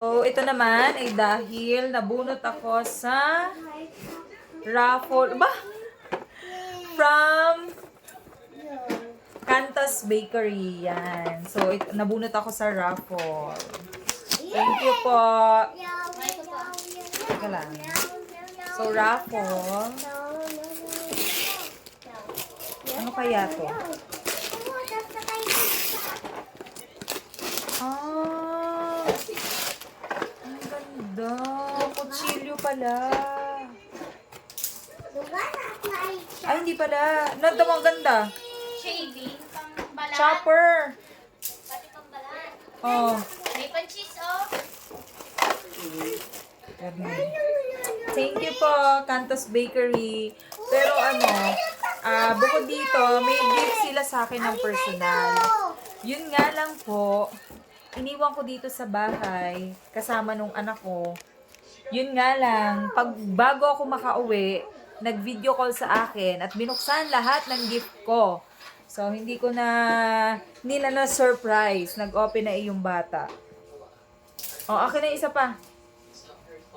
So, ito naman ay dahil nabunot ako sa raffle. Ba? From Cantos Bakery. Yan. So, nabunot ako sa raffle. Thank you po. Teka lang. So, raffle. Ano kaya to? Ah! Ang ganda. Kutsilyo pala. Ay, hindi pala. Ang ganda. Shaving, pang-balat. Chopper. Pati pang-balat. Oh. May pan-cheese, oh. Thank you po, Cantos Bakery. Pero bukod dito, may gift sila sa akin ng personal. Yun nga lang po, iniwan ko dito sa bahay, kasama nung anak ko. Yun nga lang, bago ako makauwi, nag-video call sa akin at binuksan lahat ng gift ko. So, hindi nila na-surprise. Nag-open na yung bata. Oh, akin na isa pa.